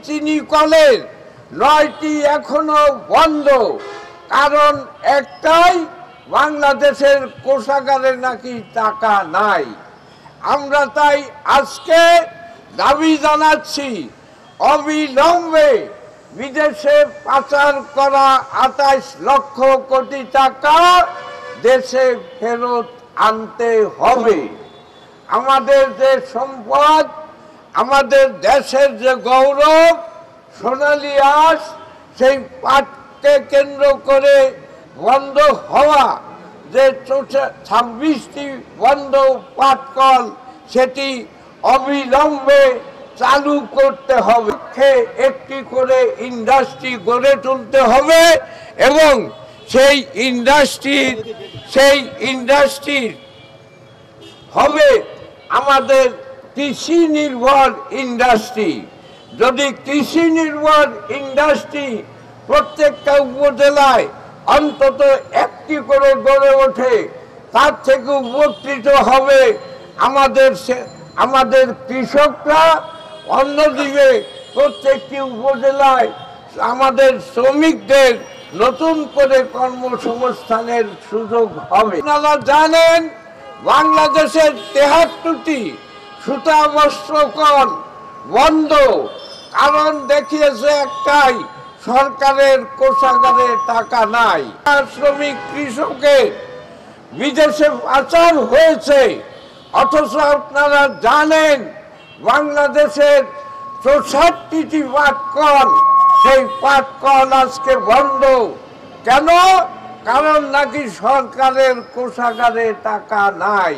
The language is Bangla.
চিনি কলের 9টি এখনো বন্ধ। কারণ একটাই, বাংলাদেশের কোষাগারে নাকি টাকা নাই। আমরা তাই আজকে দাবি জানাচ্ছি, অবিলম্বে বিদেশে পাচার করা 28 লক্ষ কোটি টাকা দেশে ফেরত আনতে হবে। আমাদের যে সম্পদ, আমাদের দেশের যে গৌরব, সোনালী আঁশ, সেই পাটকে কেন্দ্র করে বন্ধ হওয়া যে 26টি বন্ধ পাটকল, সেটি অবিলম্বে চালু করতে হবে। একটি করে ইন্ডাস্ট্রি গড়ে তুলতে হবে এবং সেই ইন্ডাস্ট্রি হবে আমাদের কৃষি নির্ভর ইন্ডাস্ট্রি। যদি কৃষি নির্ভর ইন্ডাস্ট্রি প্রত্যেকটা উপজেলায় অন্তত একটি করে গড়ে ওঠে, তার থেকে উপকৃত হবে আমাদের কৃষকরা। অন্যদিকে প্রত্যেকটি উপজেলায় আমাদের শ্রমিকদের নতুন করে কর্মসংস্থানের সুযোগ হবে। আপনারা জানেন, বাংলাদেশের 73টি সুতা বস্ত্রকল বন্ধ। কারণ দেখিয়েছে একটাই, সরকারের কোষাগারে টাকা নাই। শ্রমিক কৃষকের বিদেশে পাচার হয়েছে, অথচ আপনারা জানেন বাংলাদেশের 64টি পাটকল, সেই পাটকল আজকে বন্ধ। কেন? কারণ নাকি সরকারের কোষাগারে টাকা নাই।